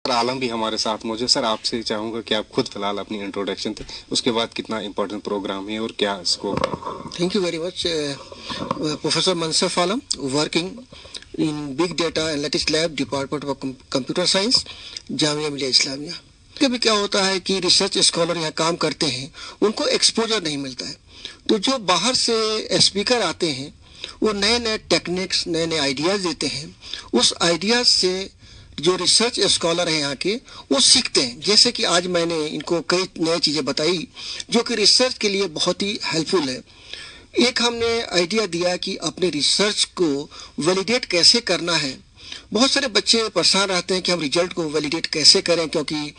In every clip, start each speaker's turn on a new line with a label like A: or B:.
A: Sir आलम भी हमारे साथ मौजूद। सर आपसे चाहूंगा कि आप खुद फिलहाल अपनी इंट्रोडक्शन थे, उसके बाद कितना इम्पोर्टेंट प्रोग्राम है और क्या स्कोप है।
B: Thank you very much. Professor Mansaf Alam, working in big data analytics lab, department of computer science, Jamia Millia Islamia. कभी क्या होता है कि रिसर्च स्कॉलर यहाँ काम करते हैं, उनको एक्सपोजर नहीं मिलता है। तो जो बाहर से स्पीकर आते हैं वो नए नए टेक्निक्स, नए नए आइडियाज़ देते हैं। उस आइडियाज़ से जो रिसर्च स्कॉलर हैं यहाँ के, वो सीखते हैं। जैसे कि आज मैंने इनको कई नई चीज़ें बताई जो कि रिसर्च के लिए बहुत ही हेल्पफुल है। एक हमने आइडिया दिया कि अपने रिसर्च को वैलिडेट कैसे करना है। बहुत सारे बच्चे परेशान रहते हैं कि हम रिजल्ट को वैलिडेट कैसे करें, क्योंकि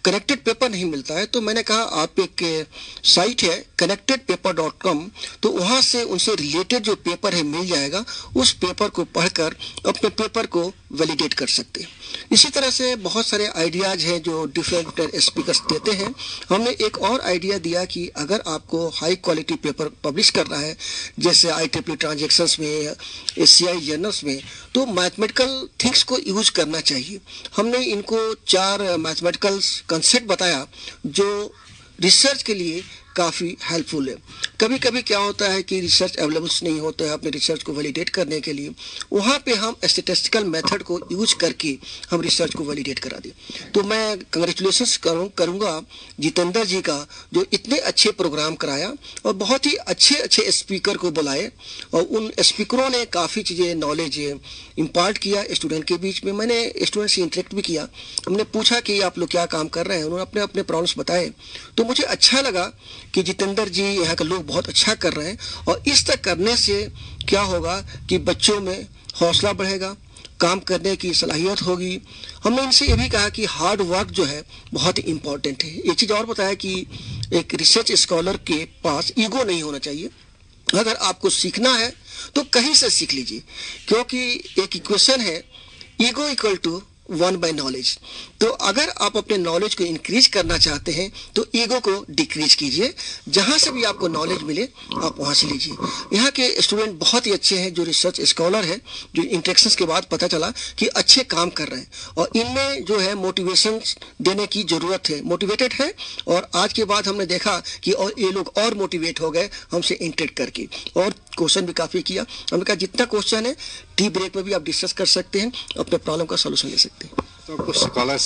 B: कनेक्टेड पेपर नहीं मिलता है। तो मैंने कहा आप एक साइट है connectedpaper.com, तो वहाँ से उनसे रिलेटेड जो पेपर है मिल जाएगा। उस पेपर को पढ़कर अपने पेपर को वैलिडेट कर सकते हैं। इसी तरह से बहुत सारे आइडियाज़ हैं जो डिफरेंट स्पीकर्स देते हैं। हमने एक और आइडिया दिया कि अगर आपको हाई क्वालिटी पेपर पब्लिश करना है, जैसे IEEE ट्रांजेक्शन्स में, ACI जर्नल्स में, तो मैथमेटिकल थिंग्स को यूज करना चाहिए। हमने इनको 4 मैथमेटिकल कंसेप्ट बताया जो रिसर्च के लिए काफ़ी हेल्पफुल है। कभी कभी क्या होता है कि रिसर्च अवेलेबल नहीं होता है अपने रिसर्च को वैलिडेट करने के लिए, वहाँ पे हम स्टैटिस्टिकल मेथड को यूज करके हम रिसर्च को वैलिडेट करा दें। तो मैं कंग्रेचुलेशंस करूँगा जितेंद्र जी का, जो इतने अच्छे प्रोग्राम कराया और बहुत ही अच्छे अच्छे स्पीकर को बुलाए, और उन स्पीकरों ने काफ़ी चीज़ें नॉलेज इम्पार्ट किया स्टूडेंट के बीच में। मैंने स्टूडेंट से इंटरेक्ट भी किया, हमने पूछा कि आप लोग क्या काम कर रहे हैं, उन्होंने अपने अपने प्रॉब्लम्स बताए। तो मुझे अच्छा लगा कि जितेंद्र जी यहाँ के लोग बहुत अच्छा कर रहे हैं, और इस तरह करने से क्या होगा कि बच्चों में हौसला बढ़ेगा, काम करने की सलाहियत होगी। हमने इनसे ये भी कहा कि हार्ड वर्क जो है बहुत ही इम्पोर्टेंट है। एक चीज़ और बताया कि एक रिसर्च स्कॉलर के पास ईगो नहीं होना चाहिए। अगर आपको सीखना है तो कहीं से सीख लीजिए, क्योंकि एक इक्वेशन है ego equal to 1 by knowledge. तो अगर आप अपने नॉलेज को इंक्रीज करना चाहते हैं तो ईगो को डिक्रीज कीजिए। जहां से भी आपको नॉलेज मिले आप वहां से लीजिए। यहाँ के स्टूडेंट बहुत ही अच्छे हैं जो रिसर्च स्कॉलर है, जो इंटरेक्शंस के बाद पता चला कि अच्छे काम कर रहे हैं, और इनमें जो है मोटिवेशन देने की ज़रूरत है, मोटिवेटेड है। और आज के बाद हमने देखा कि और ये लोग और मोटिवेट हो गए हमसे इंटरेक्ट करके, और क्वेश्चन भी काफ़ी किया। हमने कहा जितना क्वेश्चन है टी ब्रेक में भी आप डिस्कस कर सकते हैं, अपने प्रॉब्लम का सोल्यूशन ले सकते हैं।
A: तो आपको स्कॉलर